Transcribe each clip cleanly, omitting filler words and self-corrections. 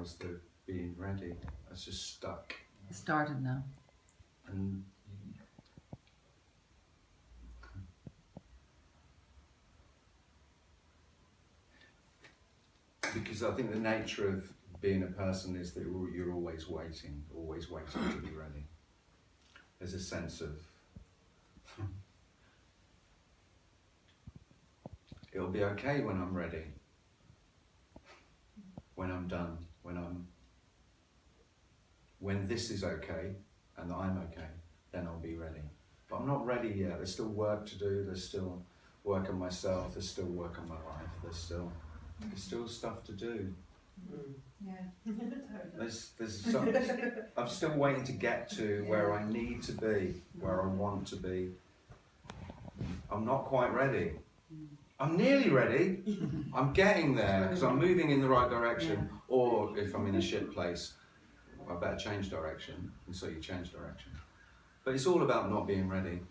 was the being ready. I was just stuck. It started now. And because I think the nature of being a person is that you're always waiting to be ready. There's a sense of it'll be okay when I'm ready, when I'm done, when this is okay and I'm okay, then I'll be ready. But I'm not ready yet. There's still work to do. There's still work on myself. There's still work on my life. There's still stuff to do. Yeah. I'm still waiting to get to where I need to be, where I want to be. I'm not quite ready. I'm nearly ready. I'm getting there because I'm moving in the right direction. Or if I'm in a shit place, I better change direction. And so you change direction. But it's all about not being ready.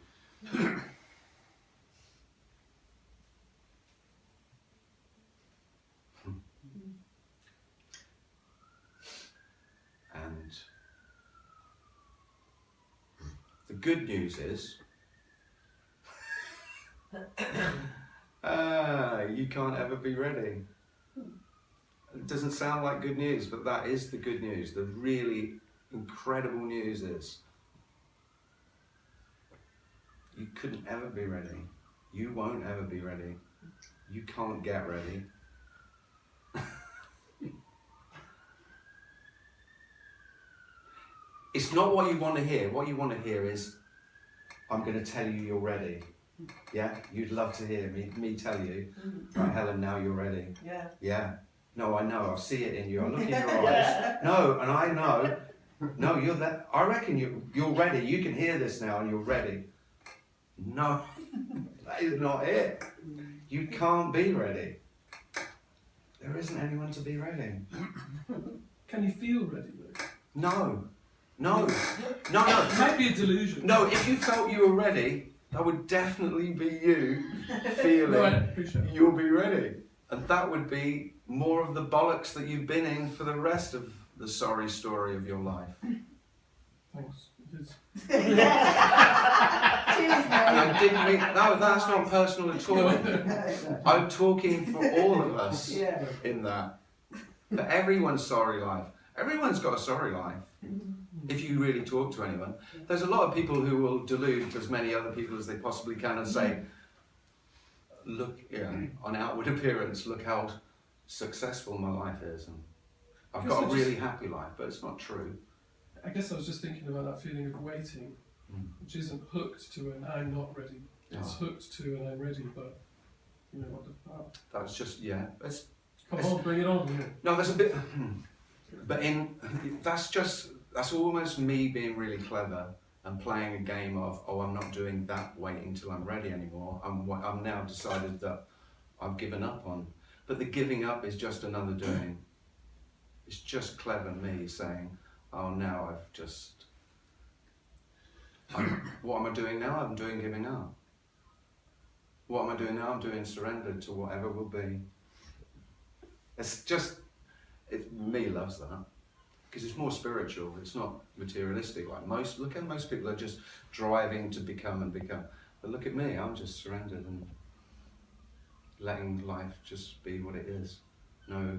And the good news is you can't ever be ready. It doesn't sound like good news, but that is the good news. The really incredible news is you couldn't ever be ready. You won't ever be ready. You can't get ready. It's not what you want to hear. What you want to hear is, I'm going to tell you you're ready. Yeah? You'd love to hear me tell you, right, Helen, now you're ready. Yeah. Yeah. No, I know. I see it in you. I look in your eyes. No, and I know. No, you're that. I reckon you're ready. You can hear this now and you're ready. No, that is not it. You can't be ready. There isn't anyone to be ready. Can you feel ready though? No. No. It might be a delusion. No, if you felt you were ready, that would definitely be you feeling you'll be ready. And that would be more of the bollocks that you've been in for the rest of the sorry story of your life. Thanks. It is. I didn't mean, no, that's not personal at all. I'm talking for all of us in that. For everyone's sorry life. Everyone's got a sorry life. If you really talk to anyone. There's a lot of people who will delude as many other people as they possibly can and say, look, on outward appearance, look how successful my life is. And I've got a really happy life, but it's not true. I guess I was just thinking about that feeling of waiting, which isn't hooked to an I'm not ready. It's hooked to an I'm ready, but you know what the That's just, Come on, bring it on. Yeah. No, there's a bit, but that's almost me being really clever and playing a game of, I'm not doing that waiting till I'm ready anymore. I'm now decided that I've given up on. But the giving up is just another doing. It's just clever me saying, now I've just, what am I doing now? I'm doing giving up. What am I doing now? I'm doing surrender to whatever will be. It's just, me loves that. Because it's more spiritual, it's not materialistic. Like most people are just driving to become and become. But look at me, I'm just surrendered and letting life just be what it is. No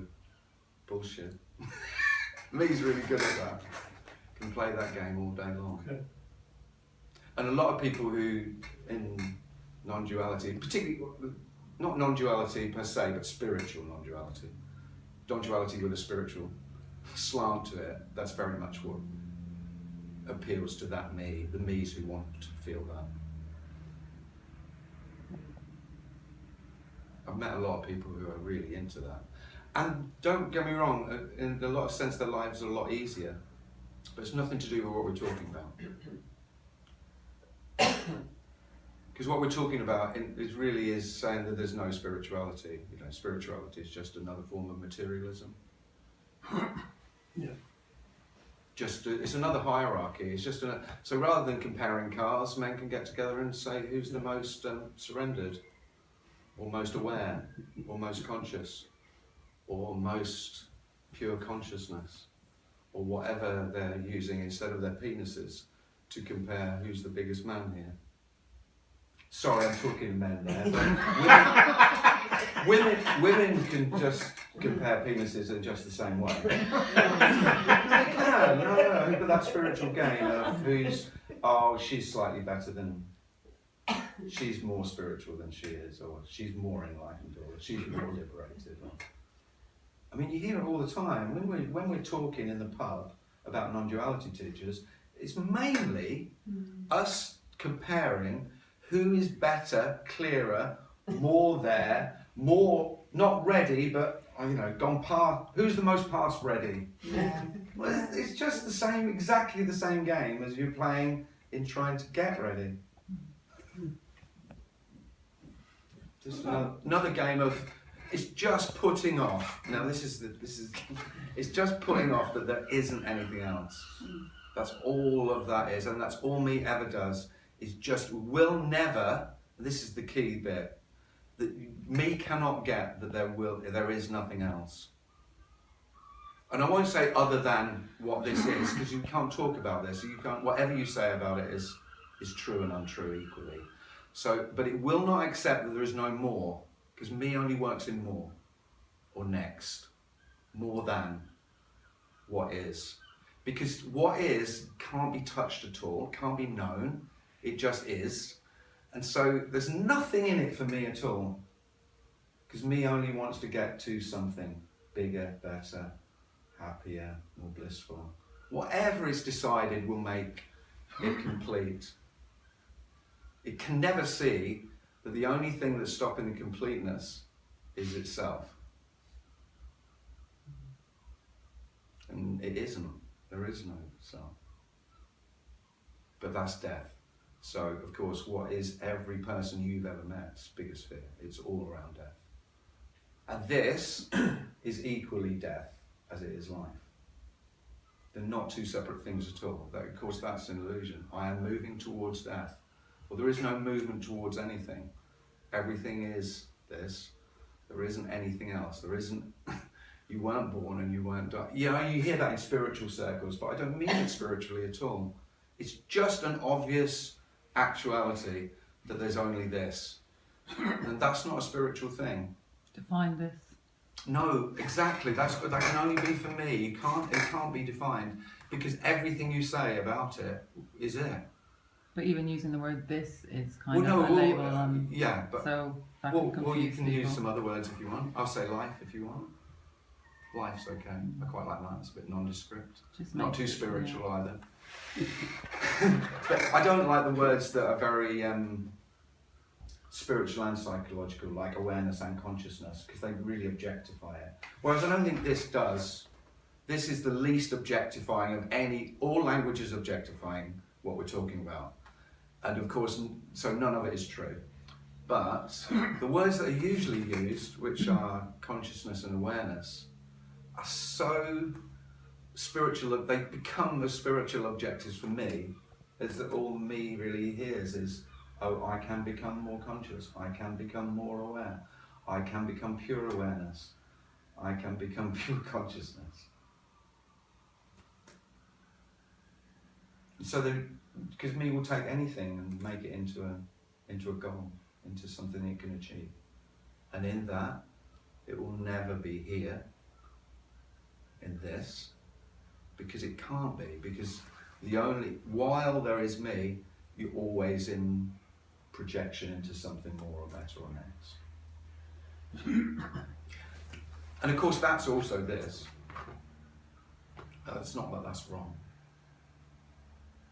bullshit. Me's really good at that. Can play that game all day long. Okay. And a lot of people who, in non-duality, particularly, not non-duality per se, but spiritual non-duality. Non-duality with a spiritual slant to it, that's very much what appeals to that me, the me's who want to feel that. I've met a lot of people who are really into that. And don't get me wrong, in a lot of sense their lives are a lot easier, but it's nothing to do with what we're talking about. Because what we're talking about really is saying that there's no spirituality. You know, spirituality is just another form of materialism. Yeah. It's another hierarchy. It's just so rather than comparing cars, men can get together and say who's the most surrendered, or most aware, or most conscious, or most pure consciousness, or whatever they're using instead of their penises to compare who's the biggest man here. Sorry, I'm talking men there, but women can just compare penises in just the same way. They can, no, but that spiritual game of she's slightly better than, she's more spiritual than she is, or she's more enlightened, or she's more liberated. I mean, you hear it all the time. When we're talking in the pub about non-duality teachers, it's mainly us comparing who is better, clearer, more there, more not ready, but gone past. Who's the most past ready? Yeah. Well, it's just the same, exactly the same game as you're playing in trying to get ready. Just another game of. It's just putting off. Now it's just putting off that there isn't anything else. That's all of that is, and that's all me ever does. Is just will never. This is the key bit. That me cannot get that there is nothing else. And I won't say other than what this is, because you can't talk about this. You can't. Whatever you say about it is true and untrue equally. So, but it will not accept that there is no more. Because me only works in more, or next, more than what is. Because what is can't be touched at all, can't be known, it just is. And so there's nothing in it for me at all. Because me only wants to get to something bigger, better, happier, more blissful. Whatever is decided will make it complete. It can never see that the only thing that's stopping the completeness is itself. And it isn't. There is no self. But that's death. So, of course, what is every person you've ever met's biggest fear? It's all around death. And this is equally death as it is life. They're not two separate things at all. Of course, that's an illusion. I am moving towards death. Well, there is no movement towards anything. Everything is this. There isn't anything else. There isn't. You weren't born and you weren't died. Yeah, you hear that in spiritual circles, but I don't mean it spiritually at all. It's just an obvious actuality that there's only this, and that's not a spiritual thing. Define this. No, exactly. That can only be for me. It can't be defined because everything you say about it is it. But even using the word "this" is kind of a label on. Yeah, but so that can confuse you can people. use some other words if you want. I'll say life if you want. Life's okay. I quite like that. It's a bit nondescript. Not too spiritual either. But I don't like the words that are very spiritual and psychological, like awareness and consciousness, because they really objectify it. Whereas I don't think this does. This is the least objectifying of any. All language is objectifying what we're talking about. And of course, so none of it is true. But the words that are usually used, which are consciousness and awareness, are so spiritual, they become the spiritual objectives for me, is that all me really hears is, oh, I can become more conscious, I can become more aware, I can become pure awareness, I can become pure consciousness. So because me will take anything and make it into a goal, into something it can achieve. And in that, it will never be here, in this, because it can't be, because while there is me, you're always in projection into something more or better or next. And of course that's also this. It's not that that's wrong.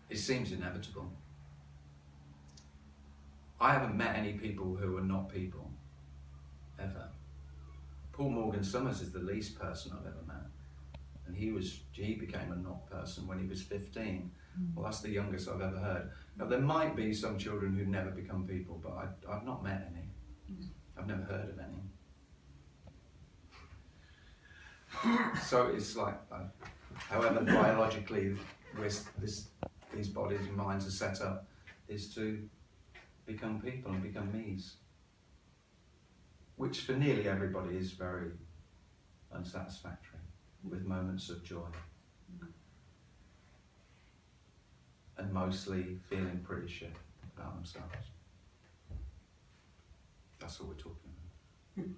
It seems inevitable. I haven't met any people who are not people, ever. Paul Morgan Summers is the least person I've ever met. And he became a not person when he was 15. Well, that's the youngest I've ever heard. Now, there might be some children who never become people, but I've not met any. I've never heard of any. So it's like, however biologically these bodies and minds are set up, is to become people and become me's. Which for nearly everybody is very unsatisfactory. with moments of joy. And mostly feeling pretty shit about themselves. That's what we're talking about.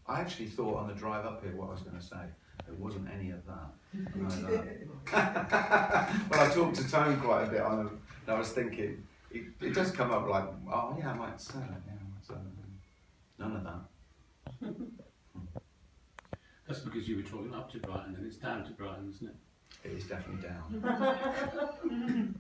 I actually thought on the drive up here what I was going to say. There wasn't any of that. I know that. Well, I talked to Tone quite a bit on it, and I was thinking, it does come up like, oh yeah, I might say it, yeah, I might say it. None of that. That's because you were talking up to Brighton and it's down to Brighton, isn't it? It is definitely down.